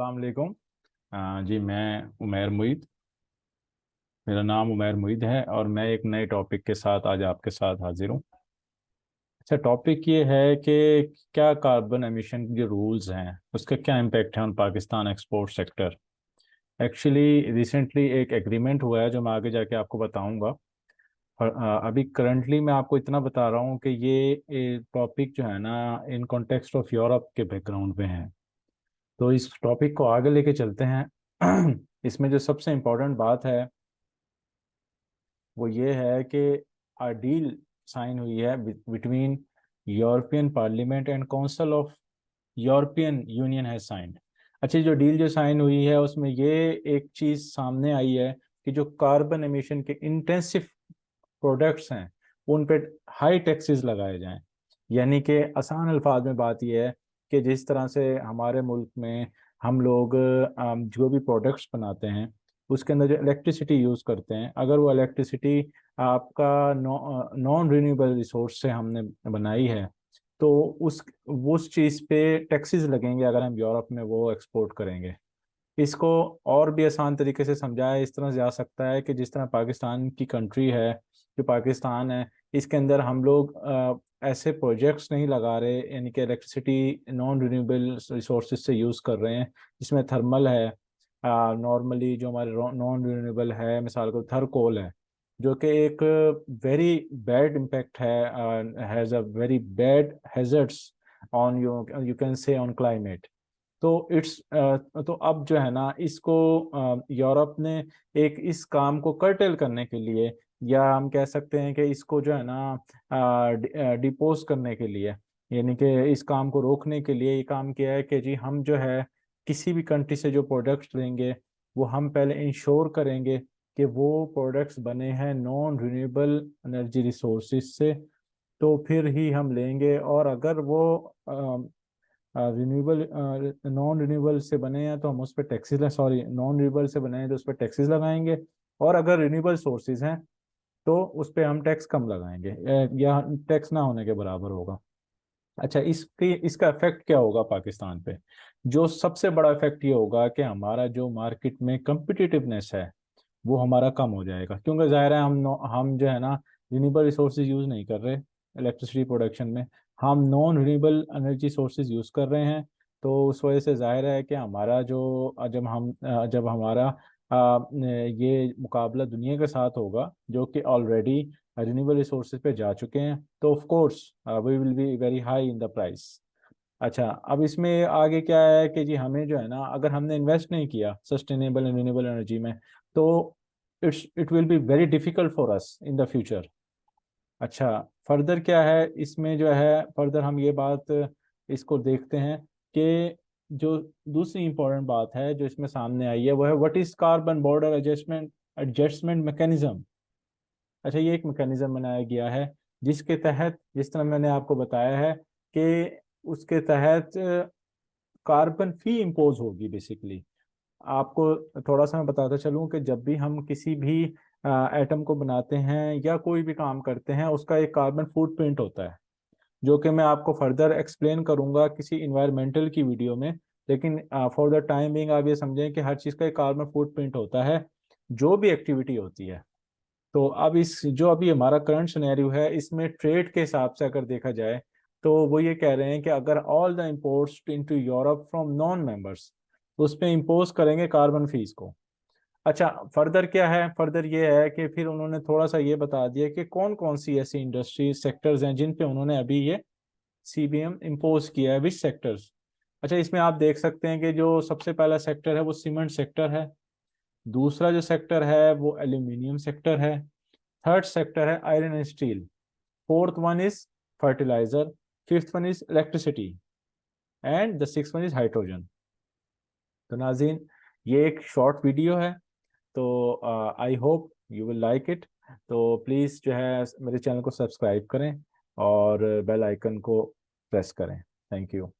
अस्सलाम वालेकुम। जी मैं उमैर मुईद, मेरा नाम उमैर मुईद है और मैं एक नए टॉपिक के साथ आज आपके साथ हाजिर हूँ। अच्छा, टॉपिक ये है कि क्या कार्बन एमिशन के जो रूल्स हैं उसका क्या इम्पेक्ट है on Pakistan export sector. Actually recently एक एग्रीमेंट हुआ है जो मैं आगे जाके आपको बताऊंगा। और अभी करंटली मैं आपको इतना बता रहा हूँ कि ये टॉपिक जो है ना इन कॉन्टेक्स्ट ऑफ यूरोप के बैकग्राउंड में है। तो इस टॉपिक को आगे लेके चलते हैं। इसमें जो सबसे इम्पोर्टेंट बात है वो ये है कि a डील साइन हुई है between European parliament and council of European union है साइंड। अच्छा, जो डील जो साइन हुई है उसमें ये एक चीज़ सामने आई है कि जो कार्बन एमिशन के इंटेंसिव प्रोडक्ट्स हैं उन पे हाई टैक्सेस लगाए जाएं। यानी कि आसान अल्फाज में बात यह है कि जिस तरह से हमारे मुल्क में हम लोग जो भी प्रोडक्ट्स बनाते हैं उसके अंदर जो इलेक्ट्रिसिटी यूज़ करते हैं, अगर वो इलेक्ट्रिसिटी आपका नॉन रिन्यूएबल रिसोर्स से हमने बनाई है तो उस चीज़ पे टैक्सेस लगेंगे अगर हम यूरोप में वो एक्सपोर्ट करेंगे। इसको और भी आसान तरीके से समझाया इस तरह से जा सकता है कि जिस तरह पाकिस्तान की कंट्री है, जो पाकिस्तान है, इसके अंदर हम लोग ऐसे प्रोजेक्ट्स नहीं लगा रहे, यानी कि इलेक्ट्रिसिटी नॉन रिन्यूएबल रिसोर्सेज से यूज़ कर रहे हैं जिसमें थर्मल है। नॉर्मली जो हमारे नॉन रिन्यूएबल है, मिसाल को थर्कोल है, जो कि एक very bad impact has a very bad hazards on you can say on climate. तो तो अब जो है ना इसको यूरोप ने एक इस काम को कर्टेल करने के लिए, या हम कह सकते हैं कि इसको जो है ना डिपोज करने के लिए, यानी कि इस काम को रोकने के लिए ये काम किया है कि जी हम जो है किसी भी कंट्री से जो प्रोडक्ट्स लेंगे वो हम पहले इंश्योर करेंगे कि वो प्रोडक्ट्स बने हैं नॉन रिन्यूएबल एनर्जी रिसोर्सेज से, तो फिर ही हम लेंगे। और अगर वो रिन्यूएबल नॉन रिन्यूएबल से बने हैं तो हम उस पर टैक्सेस, सॉरी, नॉन रिन्यूएबल से बने हैं तो उस पर टैक्सेस लगाएंगे। और अगर रिन्यूएबल सोर्सेज हैं तो उस पर हम टैक्स कम लगाएंगे, या टैक्स ना होने के बराबर होगा। अच्छा, इसका इफेक्ट क्या होगा पाकिस्तान पे? जो सबसे बड़ा इफेक्ट ये होगा कि हमारा जो मार्केट में कम्पिटिटिवनेस है वो हमारा कम हो जाएगा, क्योंकि जाहिर है हम जो है ना रिन्यूएबल रिसोर्सेज यूज़ नहीं कर रहे इलेक्ट्रिसिटी प्रोडक्शन में, हम non renewable energy sources use कर रहे हैं। तो उस वजह से जाहिर है कि हमारा जो जब हमारा ये मुकाबला दुनिया के साथ होगा जो कि ऑलरेडी रिन्यूएबल रिसोर्सेज पे जा चुके हैं, तो of course we will be very high in the price. अच्छा, अब इसमें आगे क्या है कि जी हमें जो है ना अगर हमने इन्वेस्ट नहीं किया सस्टेनेबल एंड रिन्यूएबल एनर्जी में तो it will be very difficult for us in the future. अच्छा, फर्दर क्या है इसमें जो है, फर्दर हम ये बात इसको देखते हैं कि जो दूसरी इंपॉर्टेंट बात है जो इसमें सामने आई है वो है what is carbon border adjustment mechanism. अच्छा, ये एक मैकेनिज्म बनाया गया है जिसके तहत, जिस तरह मैंने आपको बताया है कि उसके तहत कार्बन फी इम्पोज होगी बेसिकली। आपको थोड़ा सा मैं बताता चलूं कि जब भी हम किसी भी एटम को बनाते हैं या कोई भी काम करते हैं उसका एक कार्बन फुटप्रिंट होता है, जो कि मैं आपको फर्दर एक्सप्लेन करूंगा किसी इन्वायरमेंटल की वीडियो में। लेकिन फॉर द टाइम बिंग आप ये समझें कि हर चीज़ का एक कार्बन फुटप्रिंट होता है जो भी एक्टिविटी होती है। तो अब इस जो अभी हमारा करंट सिनेरियो है इसमें ट्रेड के हिसाब से अगर देखा जाए तो वो ये कह रहे हैं कि अगर all the imports into Europe from non members तो उस पर इम्पोज करेंगे कार्बन फीस को। अच्छा, फर्दर क्या है? फर्दर ये है कि फिर उन्होंने थोड़ा सा ये बता दिया कि कौन कौन सी ऐसी इंडस्ट्री सेक्टर्स हैं जिन पे उन्होंने अभी ये सीबीएम इम्पोज किया है, विच सेक्टर्स। अच्छा, इसमें आप देख सकते हैं कि जो सबसे पहला सेक्टर है वो सीमेंट सेक्टर है, दूसरा जो सेक्टर है वो एल्यूमिनियम सेक्टर है, थर्ड सेक्टर है iron and steel, fourth one is fertiliser, fifth one is electricity and the six one is hydrogen. तो नाजीन, ये एक शॉर्ट वीडियो है, तो I hope you will like it. तो प्लीज़ जो है मेरे चैनल को सब्सक्राइब करें और बेल आइकन को प्रेस करें। Thank you.